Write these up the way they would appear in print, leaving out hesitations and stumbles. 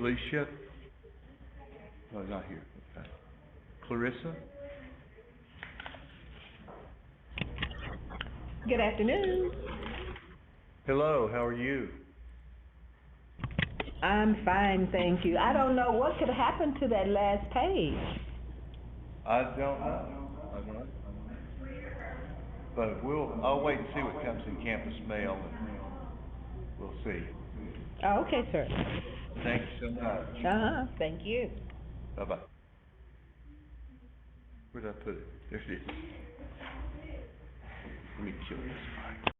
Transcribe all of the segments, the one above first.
Felicia? Oh, not here. Okay. Clarissa? Good afternoon. Hello, how are you? I'm fine, thank you. I don't know what could happen to that last page. I don't know. I don't know. But I'll wait and see what comes in campus mail and we'll see. Oh, okay, sir. Thank you so much. Uh-huh, thank you. Bye-bye. Where did I put it? There it is. Let me kill this fire.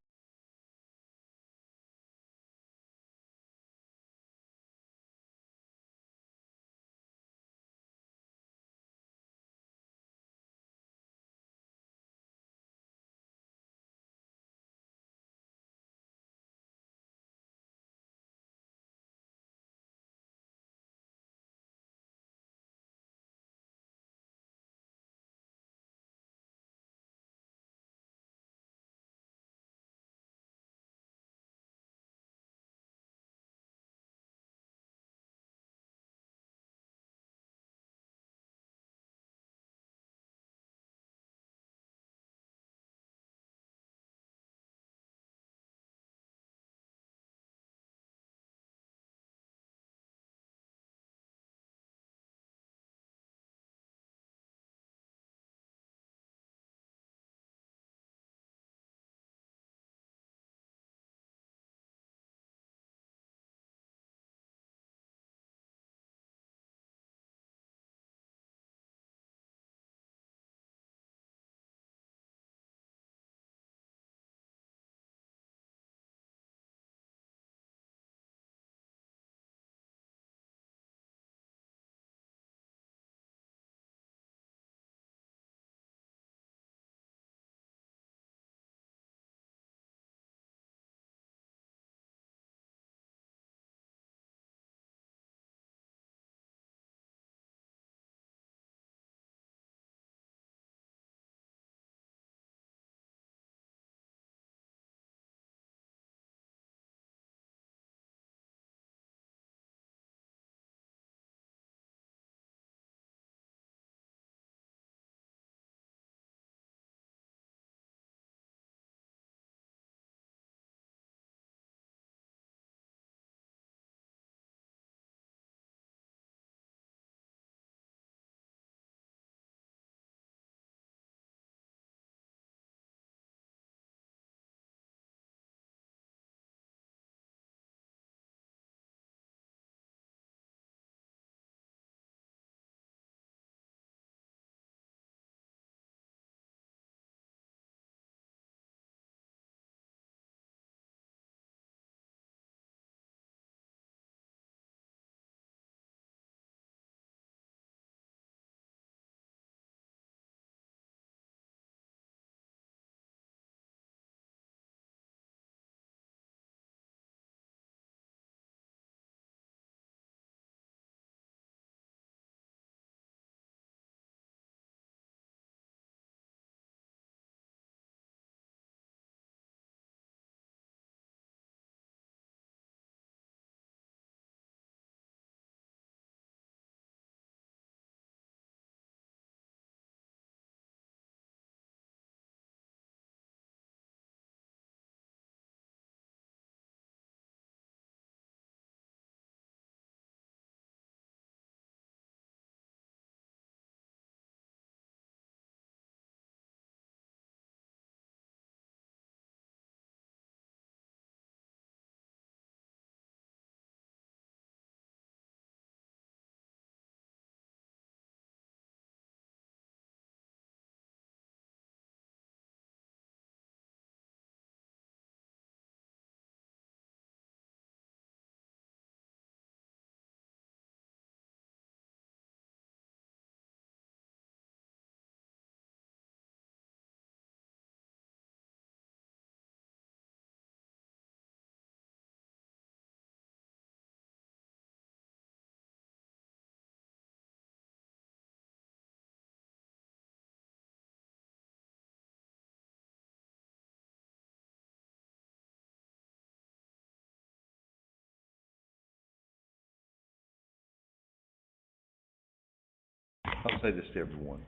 I'll say this to everyone.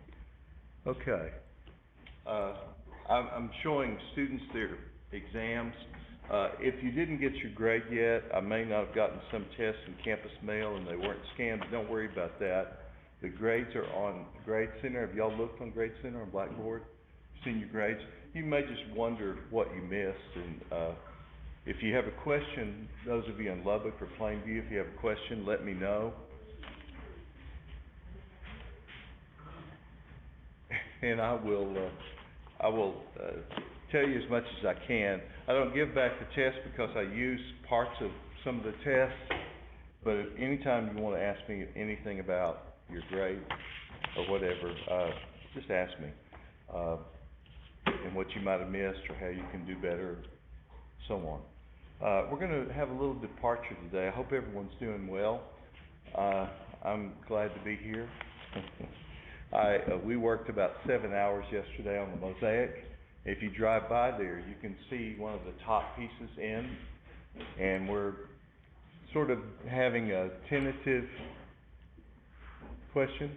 Okay. I'm showing students their exams. If you didn't get your grade yet, I may not have gotten some tests in Campus Mail and they weren't scanned, but don't worry about that. The grades are on Grade Center. Have y'all looked on Grade Center on Blackboard? Seen your grades? You may just wonder what you missed, and if you have a question, those of you in Lubbock or Plainview, if you have a question, let me know. And I will tell you as much as I can. I don't give back the test because I use parts of some of the tests, but if anytime you want to ask me anything about your grade or whatever, just ask me. And what you might have missed or how you can do better, so on. We're going to have a little departure today. I hope everyone's doing well. I'm glad to be here. We worked about 7 hours yesterday on the mosaic. If you drive by there, you can see one of the top pieces in, and we're sort of having a tentative question,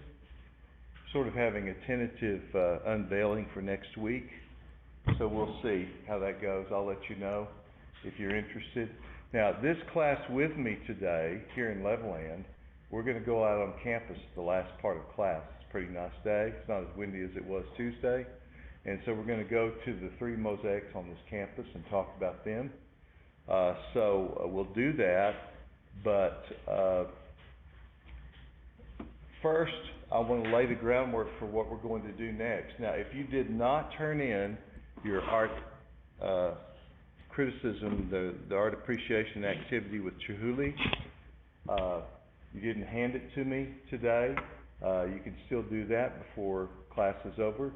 unveiling for next week. So we'll see how that goes. I'll let you know if you're interested. Now, this class with me today here in Levelland, we're going to go out on campus the last part of class. It's a pretty nice day. It's not as windy as it was Tuesday. And so we're going to go to the 3 mosaics on this campus and talk about them. We'll do that, but first I want to lay the groundwork for what we're going to do next. Now, if you did not turn in your art criticism, the art appreciation activity with Chihuly, you didn't hand it to me today, you can still do that before class is over.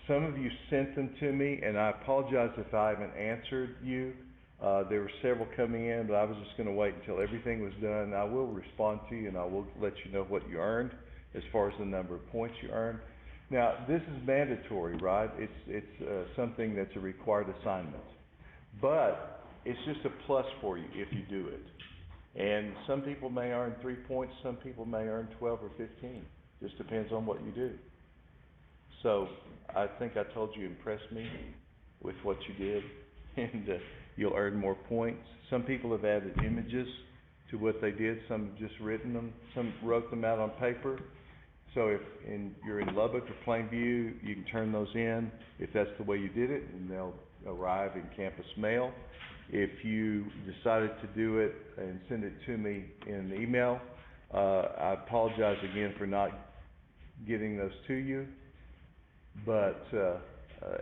Some of you sent them to me, and I apologize if I haven't answered you. There were several coming in, but I was just going to wait until everything was done. I will respond to you, and I will let you know what you earned as far as the number of points you earned. Now, this is mandatory, right? It's something that's a required assignment. But it's just a plus for you if you do it. And some people may earn 3 points, some people may earn 12 or 15. Just depends on what you do. So I think I told you impressed me with what you did, and you'll earn more points. Some people have added images to what they did. Some have just written them. Some wrote them out on paper. So if you're in Lubbock or Plainview, you can turn those in if that's the way you did it, and they'll arrive in Campus Mail. If you decided to do it and send it to me in email, I apologize again for not getting those to you, but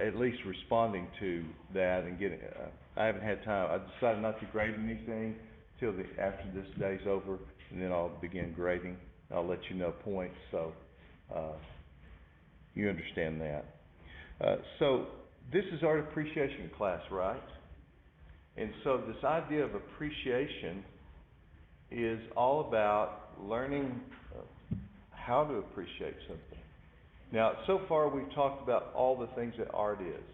at least responding to that and getting. I haven't had time. I decided not to grade anything till after this day's over, and then I'll begin grading. I'll let you know points, so you understand that. So this is art appreciation class, right? And so this idea of appreciation is all about learning how to appreciate something. Now, so far we've talked about all the things that art is,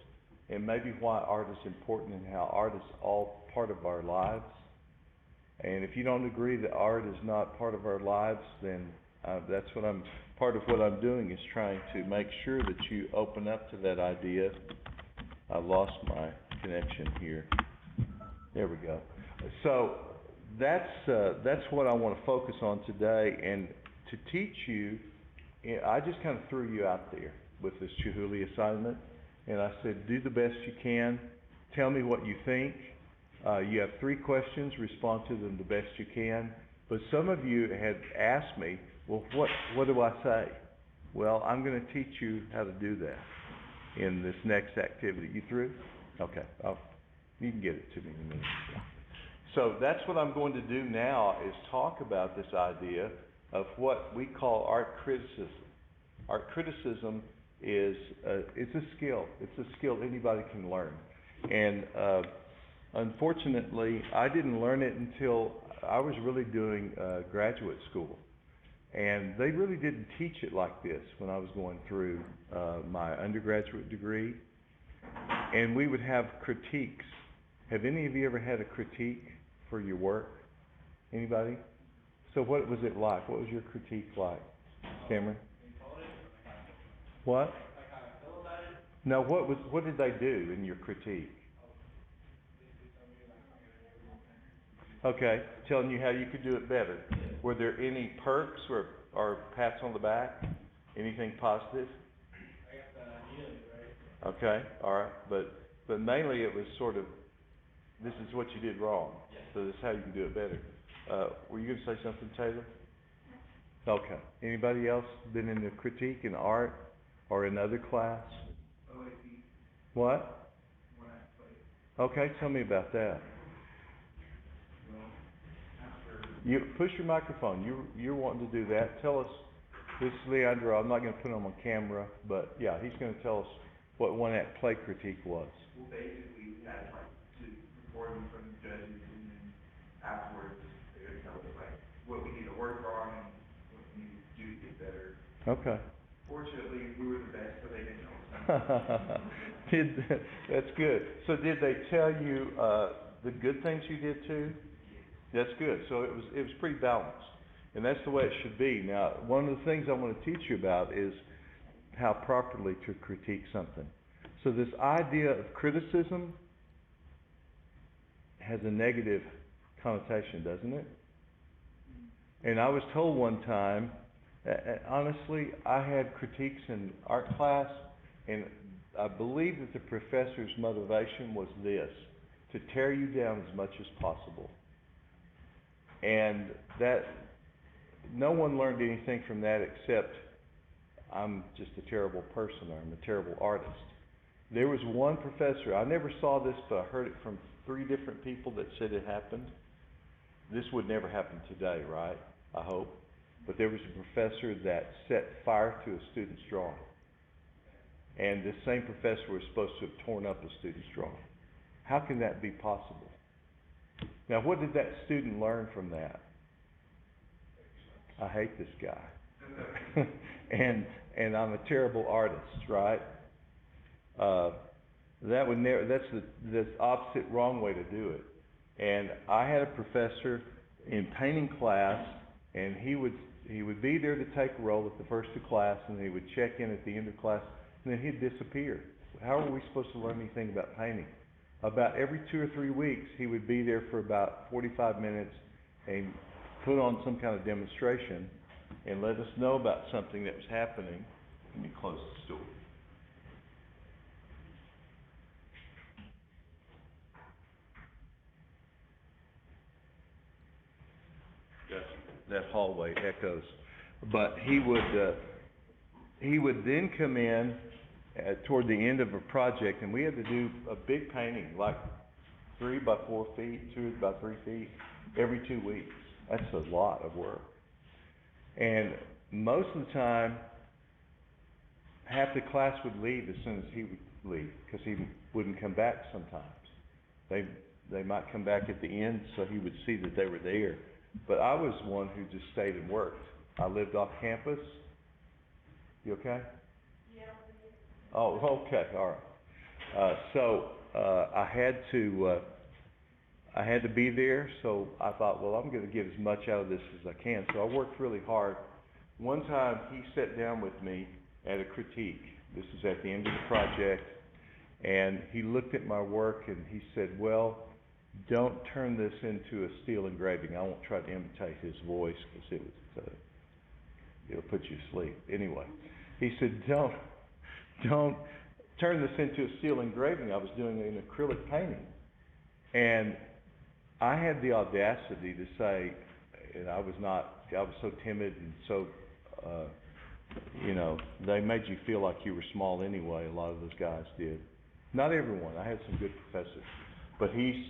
and maybe why art is important and how art is all part of our lives. And if you don't agree that art is not part of our lives, then that's what part of what I'm doing is trying to make sure that you open up to that idea. I lost my connection here. There we go. So that's what I want to focus on today, and to teach you, I just kind of threw you out there with this Chihuly assignment, and I said, do the best you can. Tell me what you think. You have 3 questions. Respond to them the best you can. But some of you had asked me, well, what do I say? Well, I'm going to teach you how to do that in this next activity. You through? Okay. You can get it to me in a minute. So that's what I'm going to do now, is talk about this idea of what we call art criticism. Art criticism is it's a skill. It's a skill anybody can learn. And unfortunately, I didn't learn it until I was really doing graduate school. And they really didn't teach it like this when I was going through my undergraduate degree. And we would have critiques. Have any of you ever had a critique for your work? Anybody? So what was it like? What was your critique like, Cameron? In college, What? No, what did they do in your critique? Okay, telling you how you could do it better. Were there any perks or pats on the back? Anything positive? Okay, all right, but mainly it was sort of, this is what you did wrong, so this is how you can do it better. Were you going to say something, Taylor? Okay. Anybody else been in the critique in art or in other class? What? Okay, tell me about that. You push your microphone. You're wanting to do that. Tell us. This is Leandro. I'm not going to put him on camera, but yeah, he's going to tell us what one act play critique was. Well, basically, we had like two recordings from the judges, and then afterwards, they would tell us like what we need to work on and what we need to do to get better. Okay. Fortunately, we were the best, so they didn't know us. That's good. So did they tell you the good things you did too? That's good. So it was pretty balanced, and that's the way it should be. Now, one of the things I want to teach you about is how properly to critique something. So this idea of criticism has a negative connotation, doesn't it? And I was told one time, honestly, I had critiques in art class, and I believe that the professor's motivation was this: to tear you down as much as possible. And that, no one learned anything from that except I'm just a terrible person, or I'm a terrible artist. There was one professor, I never saw this, but I heard it from 3 different people that said it happened. This would never happen today, right? I hope. But there was a professor that set fire to a student's drawing. And this same professor was supposed to have torn up a student's drawing. How can that be possible? Now, what did that student learn from that? I hate this guy. and I'm a terrible artist, right? That would never, that's the opposite wrong way to do it. And I had a professor in painting class, and he would be there to take a roll at the first of class, and he would check in at the end of class, and then he'd disappear. How are we supposed to learn anything about painting? About every 2 or 3 weeks, he would be there for about 45 minutes and put on some kind of demonstration and let us know about something that was happening. Let me close the door. That hallway echoes. But he would then come in toward the end of a project, and we had to do a big painting, like 3 by 4 feet, 2 by 3 feet, every 2 weeks. That's a lot of work. And most of the time, half the class would leave as soon as he would leave, because he wouldn't come back sometimes. They might come back at the end so he would see that they were there. But I was one who just stayed and worked. I lived off campus. You okay? Yeah. Oh, okay, all right. So I had to be there, so I thought, well, I'm going to get as much out of this as I can. So I worked really hard. One time he sat down with me at a critique. This is at the end of the project, and he looked at my work and he said, well, don't turn this into a steel engraving. I won't try to imitate his voice because it'll put you to sleep. Anyway, he said, don't turn this into a steel engraving. I was doing an acrylic painting. And I had the audacity to say, and I was so timid and so, they made you feel like you were small anyway. A lot of those guys did. Not everyone. I had some good professors. But he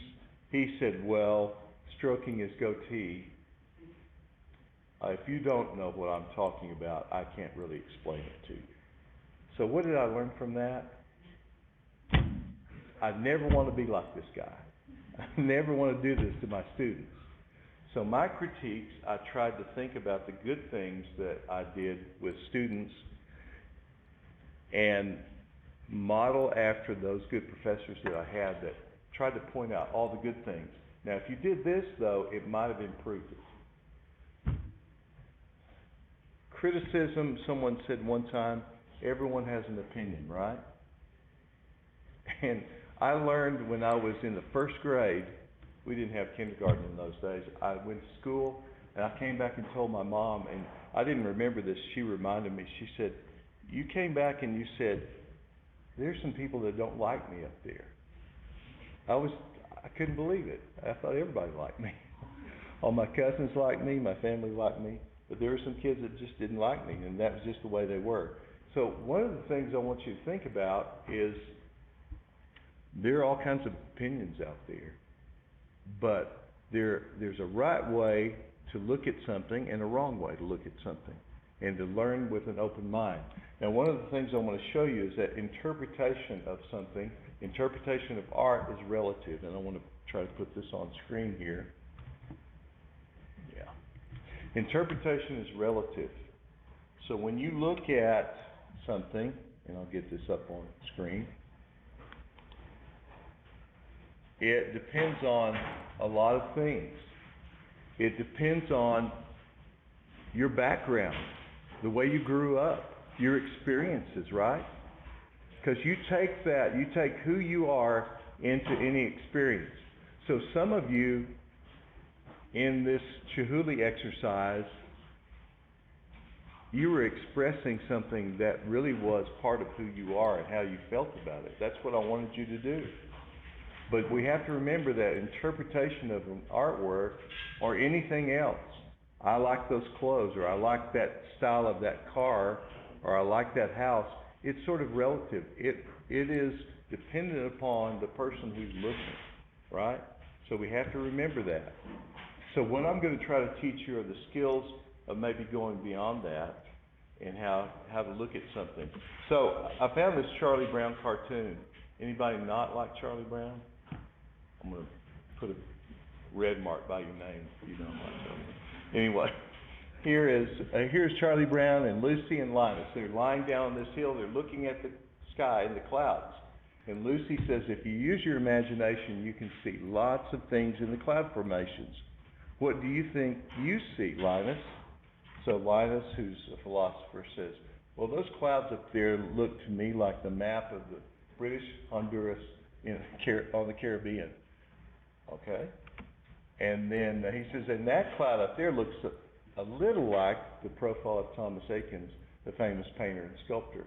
said, well, stroking his goatee, if you don't know what I'm talking about, I can't really explain it to you. So what did I learn from that? I never want to be like this guy. I never want to do this to my students. So my critiques, I tried to think about the good things that I did with students and model after those good professors that I had that tried to point out all the good things. Now, if you did this, though, it might have improved it. Criticism, someone said one time, everyone has an opinion, right? And I learned when I was in the first grade, we didn't have kindergarten in those days. I went to school and I came back and told my mom, and I didn't remember this. She reminded me. She said, "You came back and you said, there's some people that don't like me up there." I couldn't believe it. I thought everybody liked me. All my cousins liked me, my family liked me, but there were some kids that just didn't like me, and that was just the way they were. So one of the things I want you to think about is there are all kinds of opinions out there, but there's a right way to look at something and a wrong way to look at something, and to learn with an open mind. Now, one of the things I want to show you is that interpretation of something, interpretation of art is relative, and I want to try to put this on screen here. Yeah. Interpretation is relative. So when you look at something, and I'll get this up on screen, it depends on a lot of things. It depends on your background, the way you grew up, your experiences, right? Because you take who you are into any experience. So some of you in this Chihuly exercise, you were expressing something that really was part of who you are and how you felt about it. That's what I wanted you to do. But we have to remember that interpretation of an artwork or anything else, I like those clothes, or I like that style of that car, or I like that house, it's sort of relative. It is dependent upon the person who's looking, right? So we have to remember that. So what I'm going to try to teach you are the skills of maybe going beyond that and how to look at something. So I found this Charlie Brown cartoon. Anybody not like Charlie Brown? I'm going to put a red mark by your name if you don't like Charlie Brown. Anyway, here's Charlie Brown and Lucy and Linus. They're lying down on this hill. They're looking at the sky and the clouds. And Lucy says, if you use your imagination, you can see lots of things in the cloud formations. What do you think you see, Linus? So Linus, who's a philosopher, says, well, those clouds up there look to me like the map of the British Honduras on the Caribbean. Okay? And then he says, and that cloud up there looks a little like the profile of Thomas Eakins, the famous painter and sculptor.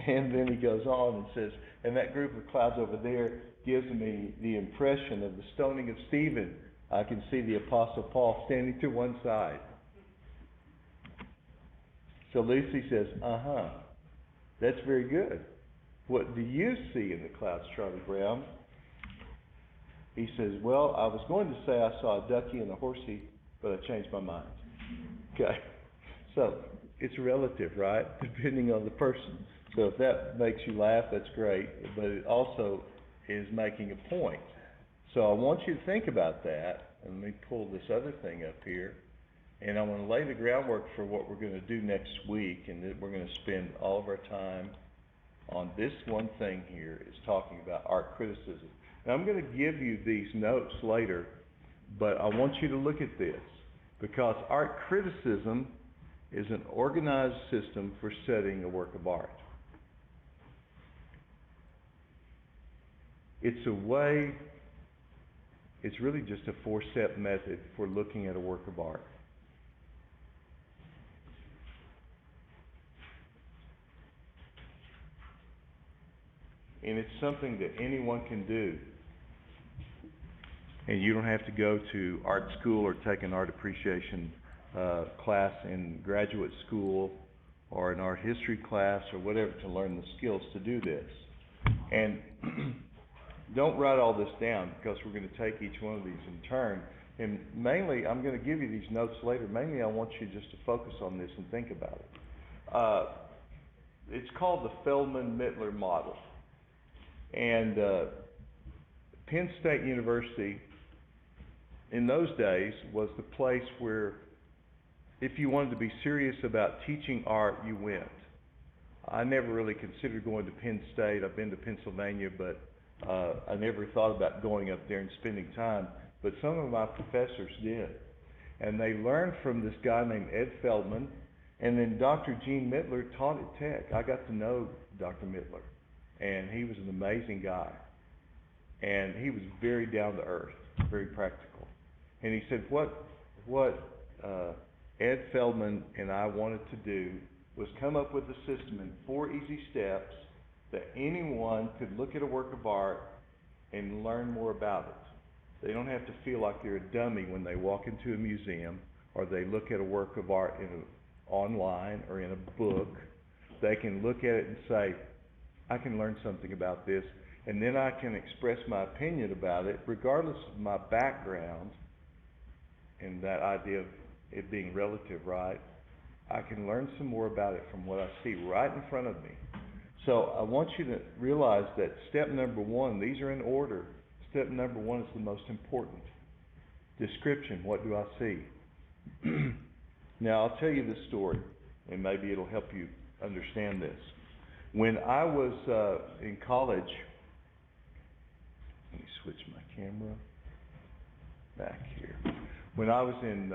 And then he goes on and says, and that group of clouds over there gives me the impression of the stoning of Stephen. I can see the Apostle Paul standing to one side. So Lucy says, that's very good. What do you see in the clouds, Charlie Brown? He says, well, I was going to say I saw a ducky and a horsey, but I changed my mind. Okay, so it's relative, right? Depending on the person. So if that makes you laugh, that's great, but it also is making a point. So I want you to think about that, and let me pull this other thing up here, and I want to lay the groundwork for what we're going to do next week, and that we're going to spend all of our time on this one thing here, is talking about art criticism. Now I'm going to give you these notes later, but I want you to look at this, because art criticism is an organized system for studying a work of art. It's really just a four-step method for looking at a work of art. And it's something that anyone can do. And you don't have to go to art school or take an art appreciation class in graduate school or an art history class or whatever to learn the skills to do this. And don't write all this down, because we're going to take each one of these in turn. And mainly, I'm going to give you these notes later. Mainly, I want you just to focus on this and think about it. It's called the Feldman-Mittler model. And Penn State University, in those days, was the place where if you wanted to be serious about teaching art, you went. I never really considered going to Penn State. I've been to Pennsylvania, but I never thought about going up there and spending time. But some of my professors did. And they learned from this guy named Ed Feldman, And then Dr. Gene Mittler taught at Tech. I got to know Dr. Mittler, and he was an amazing guy. And he was very down to earth, very practical. And he said, what Ed Feldman and I wanted to do was come up with a system in 4 easy steps that anyone could look at a work of art and learn more about it. They don't have to feel like they're a dummy when they walk into a museum or they look at a work of art online or in a book. They can look at it and say, I can learn something about this, and then I can express my opinion about it regardless of my background, and that idea of it being relative, right? I can learn some more about it from what I see right in front of me. So I want you to realize that step number 1, these are in order. Step number 1 is the most important. Description, what do I see? Now I'll tell you this story, and maybe it'll help you understand this. When I was in college, let me switch my camera back here. When I was in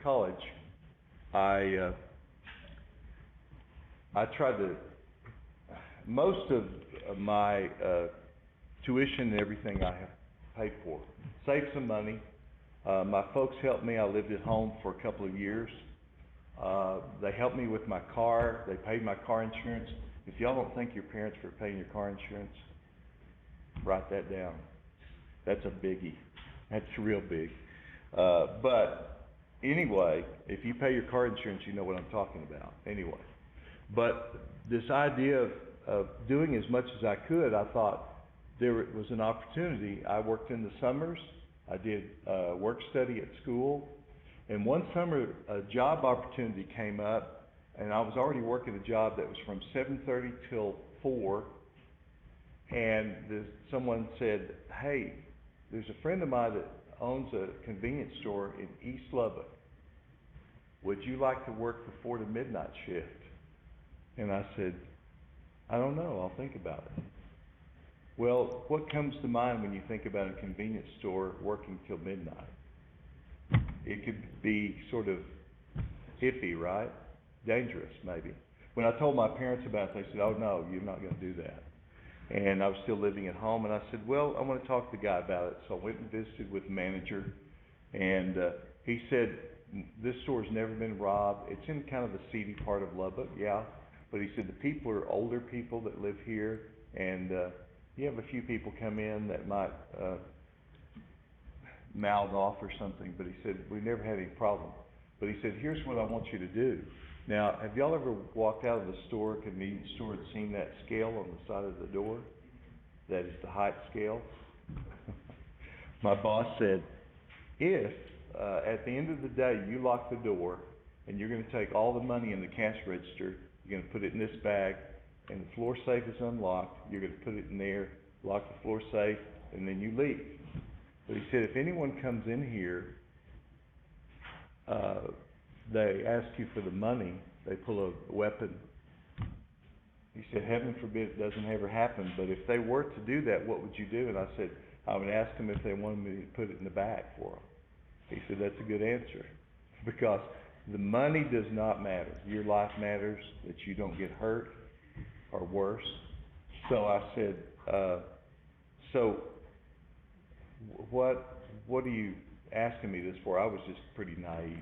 college, I tried to, most of my tuition and everything I have paid for, saved some money. My folks helped me. I lived at home for a couple of years. They helped me with my car. They paid my car insurance. If y'all don't think your parents were paying your car insurance, write that down. That's a biggie. That's real big. But anyway, if you pay your car insurance, you know what I'm talking about. Anyway, but this idea of doing as much as I could, I thought there was an opportunity. I worked in the summers. I did work study at school. And one summer, a job opportunity came up, and I was already working a job that was from 7:30 till 4. And someone said, hey, there's a friend of mine that owns a convenience store in East Lubbock. Would you like to work the 4 to midnight shift? And I said, I don't know, I'll think about it. Well, what comes to mind when you think about a convenience store working till midnight? It could be sort of hippie, right? Dangerous, maybe. When I told my parents about it, they said, oh no, you're not going to do that. And I was still living at home, and I said, well, I want to talk to the guy about it. So I went and visited with the manager, and he said, this store's never been robbed. It's in kind of a seedy part of Lubbock, yeah. But he said the people are older people that live here, and you have a few people come in that might mouth off or something, but he said, we never had any problem. But he said, here's what I want you to do. Now, have y'all ever walked out of the store, convenience store, and seen that scale on the side of the door? That is the height scale. My boss said, if at the end of the day you lock the door and you're going to take all the money in the cash register, you're going to put it in this bag, and the floor safe is unlocked, you're going to put it in there, lock the floor safe, and then you leave. But he said, if anyone comes in here, they ask you for the money, they pull a weapon. He said, heaven forbid it doesn't ever happen, but if they were to do that, what would you do? And I said, I would ask them if they wanted me to put it in the bag for them. He said, that's a good answer, because the money does not matter. Your life matters, that you don't get hurt or worse. So I said, so what are you asking me this for? I was just pretty naive,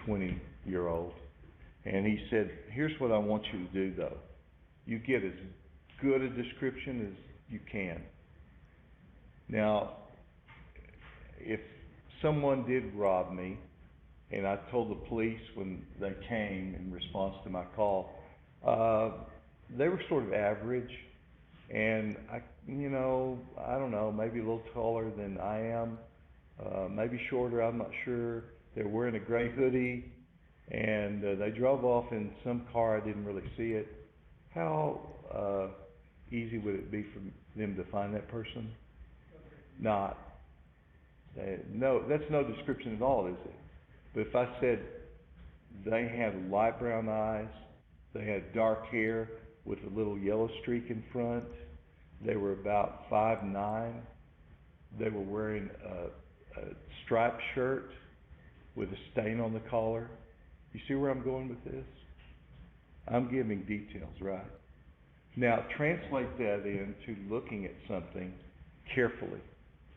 20-year-old. And he said, here's what I want you to do, though. You get as good a description as you can. Now, if someone did rob me, and I told the police when they came in response to my call, they were sort of average, and I don't know, maybe a little taller than I am, maybe shorter, I'm not sure. They were wearing a gray hoodie, and they drove off in some car, I didn't really see it. How easy would it be for them to find that person? Not. No, that's no description at all, is it? But if I said they had light brown eyes, they had dark hair with a little yellow streak in front, they were about 5'9", they were wearing a striped shirt with a stain on the collar, You see where I'm going with this? I'm giving details, right? Now, translate that into looking at something carefully.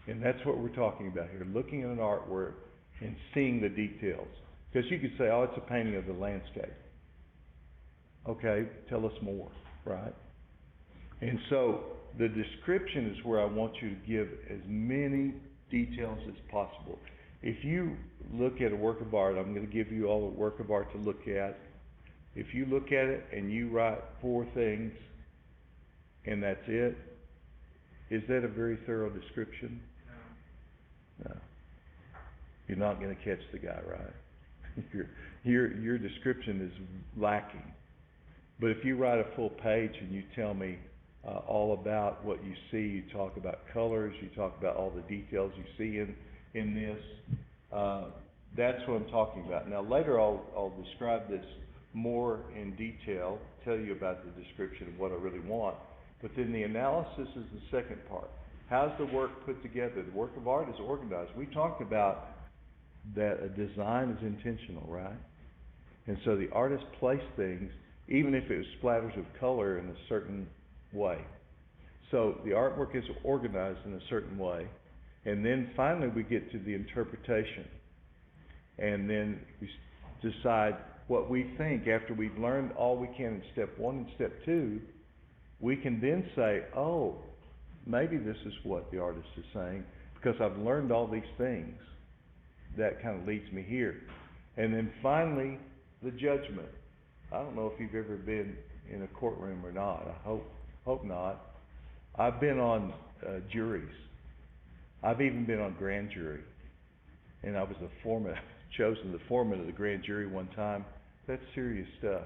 And that's what we're talking about here, looking at an artwork and seeing the details. Because you could say, oh, it's a painting of the landscape. Okay, tell us more, right? And so, the description is where I want you to give as many details as possible. If you look at a work of art, I'm going to give you all a work of art to look at. If you look at it and you write 4 things, and that's it, is that a very thorough description? No. You're not going to catch the guy, right? Your description is lacking. But if you write a full page and you tell me all about what you see, you talk about colors, you talk about all the details you see in this, that's what I'm talking about. Now later I'll describe this more in detail, tell you about the description of what I really want. But then the analysis is the second part. How's the work put together? The work of art is organized. We talked about that a design is intentional, right? And so the artist placed things, even if it was splatters of color, in a certain way. So the artwork is organized in a certain way. And then finally we get to the interpretation. And then we decide what we think after we've learned all we can in step 1 and step 2. We can then say, oh, maybe this is what the artist is saying, because I've learned all these things. That kind of leads me here. And then finally, the judgment. I don't know if you've ever been in a courtroom or not. I hope not. I've been on juries. I've even been on grand jury. And I was chosen the foreman of the grand jury one time. That's serious stuff.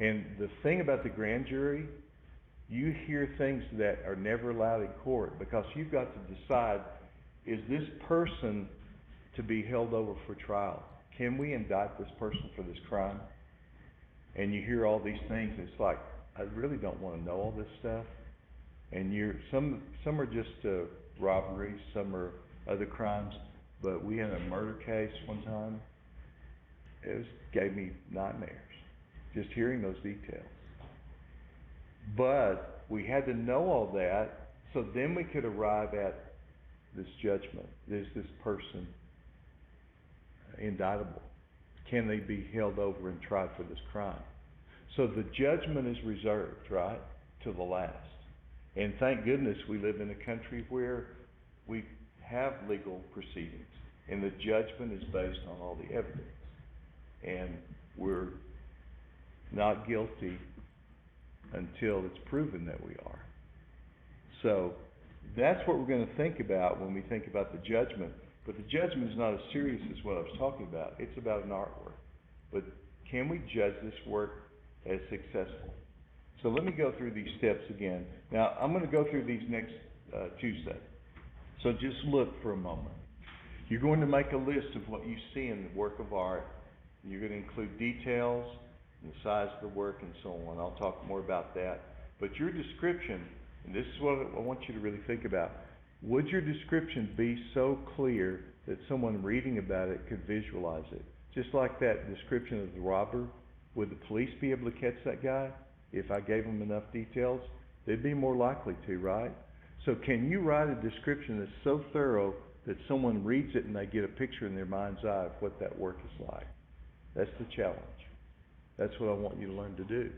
And the thing about the grand jury, you hear things that are never allowed in court, because you've got to decide, is this person to be held over for trial? Can we indict this person for this crime? And you hear all these things, it's like, I really don't want to know all this stuff. And some are just robberies, some are other crimes. But we had a murder case one time. It gave me nightmares, just hearing those details. But we had to know all that, so then we could arrive at this judgment. Is this person indictable? Can they be held over and tried for this crime? So the judgment is reserved, right, to the last. And thank goodness we live in a country where we have legal proceedings, and the judgment is based on all the evidence. And we're not guilty until it's proven that we are. So that's what we're going to think about when we think about the judgment. But the judgment is not as serious as what I was talking about. It's about an artwork. But can we judge this work as successful? So let me go through these steps again. Now, I'm going to go through these next Tuesday. So just look for a moment. You're going to make a list of what you see in the work of art. You're going to include details and the size of the work and so on. I'll talk more about that. But your description, and this is what I want you to really think about, would your description be so clear that someone reading about it could visualize it? Just like that description of the robber, would the police be able to catch that guy if I gave them enough details? They'd be more likely to, right? So can you write a description that's so thorough that someone reads it and they get a picture in their mind's eye of what that work is like? That's the challenge. That's what I want you to learn to do.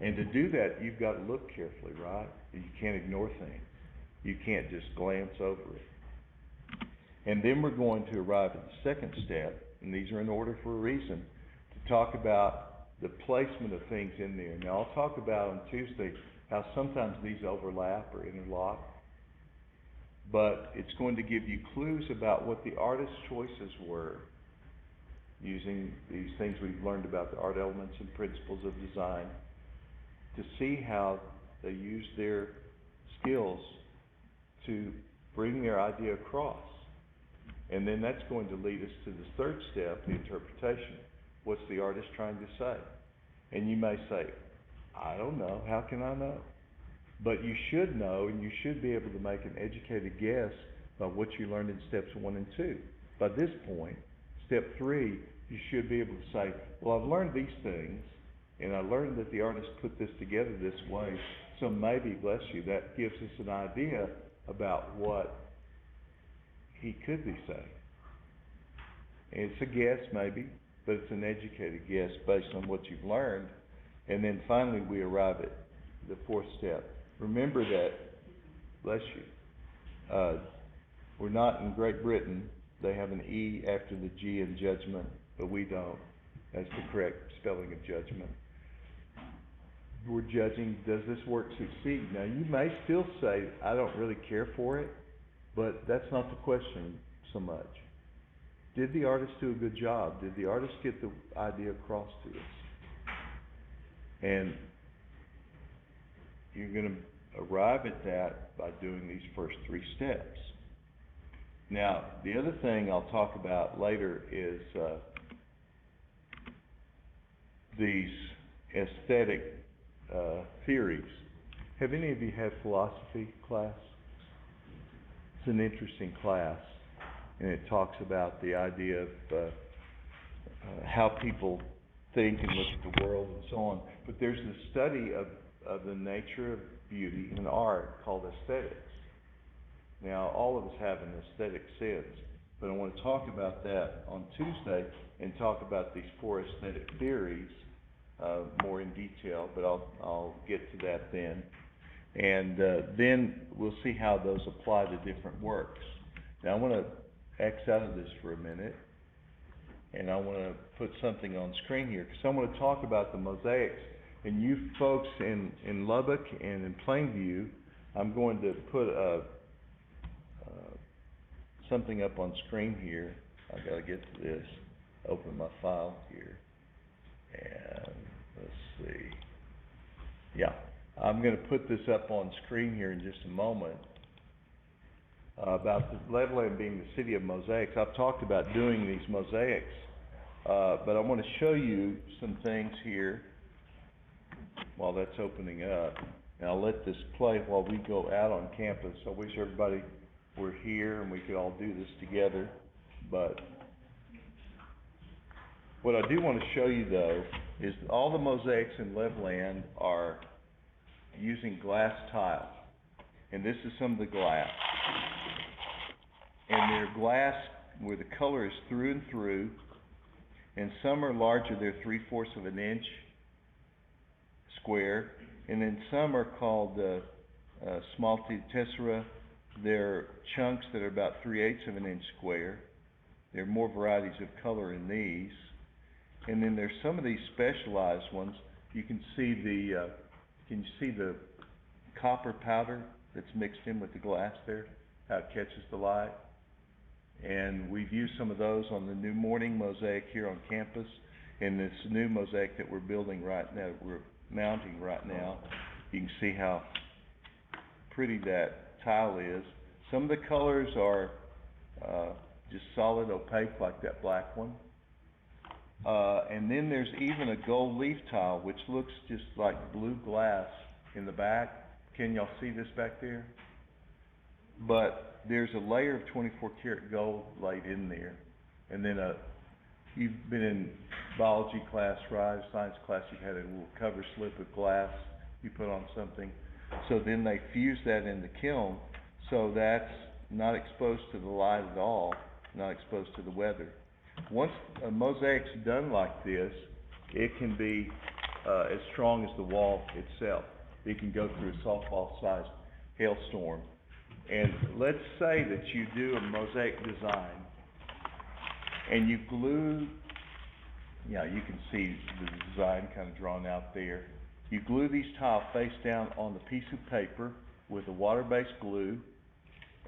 And to do that, you've got to look carefully, right? You can't ignore things. You can't just glance over it. And then we're going to arrive at the second step, and these are in order for a reason, to talk about the placement of things in there. Now, I'll talk about on Tuesday how sometimes these overlap or interlock, but it's going to give you clues about what the artist's choices were using these things we've learned about the art elements and principles of design, to see how they use their skills to bring their idea across. And then that's going to lead us to the third step, the interpretation. What's the artist trying to say? And you may say, I don't know, how can I know? But you should know, and you should be able to make an educated guess by what you learned in steps 1 and 2. By this point, step 3 you should be able to say, well, I've learned these things, and I learned that the artist put this together this way, so maybe, bless you, that gives us an idea about what he could be saying. And it's a guess maybe, but it's an educated guess based on what you've learned. And then finally we arrive at the fourth step. Remember that, bless you, we're not in Great Britain. They have an E after the G in judgment, but we don't. That's the correct spelling of judgment. We're judging, does this work succeed? Now you may still say, I don't really care for it, but that's not the question so much. Did the artist do a good job? Did the artist get the idea across to us? And you're going to arrive at that by doing these first three steps. Now, the other thing I'll talk about later is these aesthetic theories. Have any of you had philosophy class? It's an interesting class, and it talks about the idea of how people think and look at the world and so on. But there's this study of the nature of beauty and art called aesthetics. Now, all of us have an aesthetic sense, but I want to talk about that on Tuesday and talk about these four aesthetic theories more in detail, but I'll get to that then. And then we'll see how those apply to different works. Now I want to X out of this for a minute, and I want to put something on screen here, because I want to talk about the mosaics. And you folks in Lubbock and in Plainview, I'm going to put something up on screen here. I got to get to this. Open my file here, and let's see. Yeah, I'm going to put this up on screen here in just a moment about the Levelland being the city of mosaics. I've talked about doing these mosaics, but I want to show you some things here while that's opening up. And I'll let this play while we go out on campus. I wish everybody were here and we could all do this together, but what I do want to show you though is all the mosaics in Levelland are using glass tile. And this is some of the glass. And they're glass where the color is through and through, and some are larger, they're 3/4 of an inch square, and then some are called smalti tessera. They're chunks that are about 3/8 of an inch square. There are more varieties of color in these. And then there's some of these specialized ones. You can see the copper powder that's mixed in with the glass there, how it catches the light. And we've used some of those on the new morning mosaic here on campus, and this new mosaic that we're building right now, we're mounting right now. You can see how pretty that tile is. Some of the colors are just solid opaque, like that black one. And then there's even a gold leaf tile, which looks just like blue glass in the back. Can y'all see this back there? But there's a layer of 24 karat gold laid in there. And then you've been in biology class, right? Science class, you've had a little cover slip of glass you put on something. So then they fuse that in the kiln, so that's not exposed to the light at all, not exposed to the weather. Once a mosaic's done like this, it can be as strong as the wall itself. It can go through a softball-sized hailstorm. And let's say that you do a mosaic design and you glue, you can see the design kind of drawn out there. You glue these tiles face down on the piece of paper with a water-based glue,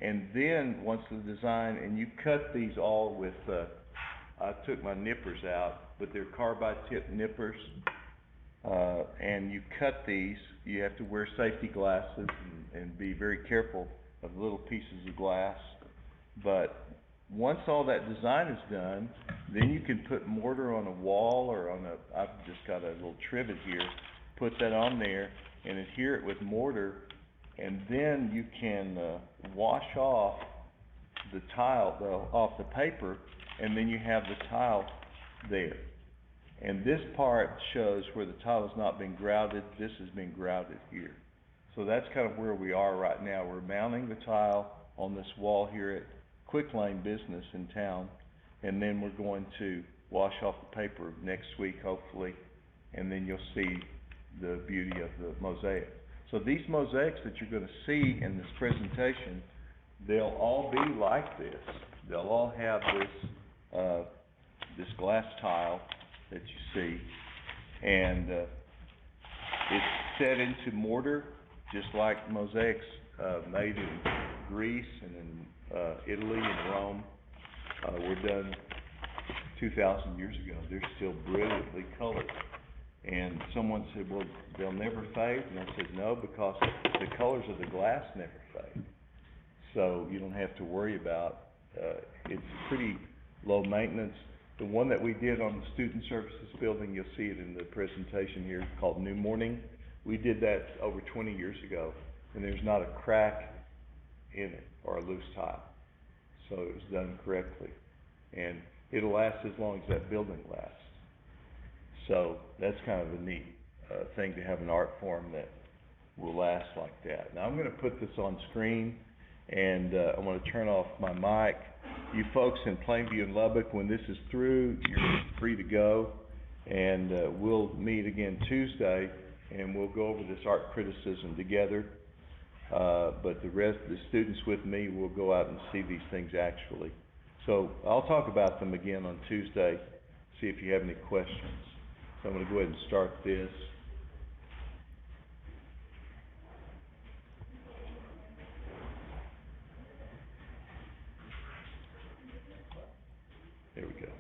and then once the design, and you cut these all with, I took my nippers out, but they're carbide tip nippers, and you cut these. You have to wear safety glasses and be very careful of little pieces of glass. But once all that design is done, then you can put mortar on a wall or on I've just got a little trivet here, put that on there and adhere it with mortar, and then you can wash off the tile, off the paper, and then you have the tile there. And this part shows where the tile has not been grouted, this has been grouted here. So that's kind of where we are right now. We're mounting the tile on this wall here at Quick Lane Business in town, and then we're going to wash off the paper next week, hopefully, and then you'll see the beauty of the mosaic. So these mosaics that you're gonna see in this presentation, they'll all be like this. They'll all have this glass tile that you see, and it's set into mortar, just like mosaics made in Greece and in Italy and Rome were done 2,000 years ago. They're still brilliantly colored. And someone said, well, they'll never fade? And I said, no, because the colors of the glass never fade. So you don't have to worry about, it's pretty low maintenance. The one that we did on the Student Services building, you'll see it in the presentation here, called New Morning. We did that over 20 years ago, and there's not a crack in it or a loose tile. So it was done correctly. And it'll last as long as that building lasts. So that's kind of a neat thing to have an art form that will last like that. Now I'm going to put this on screen, and I'm going to turn off my mic. You folks in Plainview and Lubbock, when this is through, you're free to go, and we'll meet again Tuesday, and we'll go over this art criticism together. But the rest of the students with me will go out and see these things actually. So I'll talk about them again on Tuesday, see if you have any questions. So I'm going to go ahead and start this. There we go.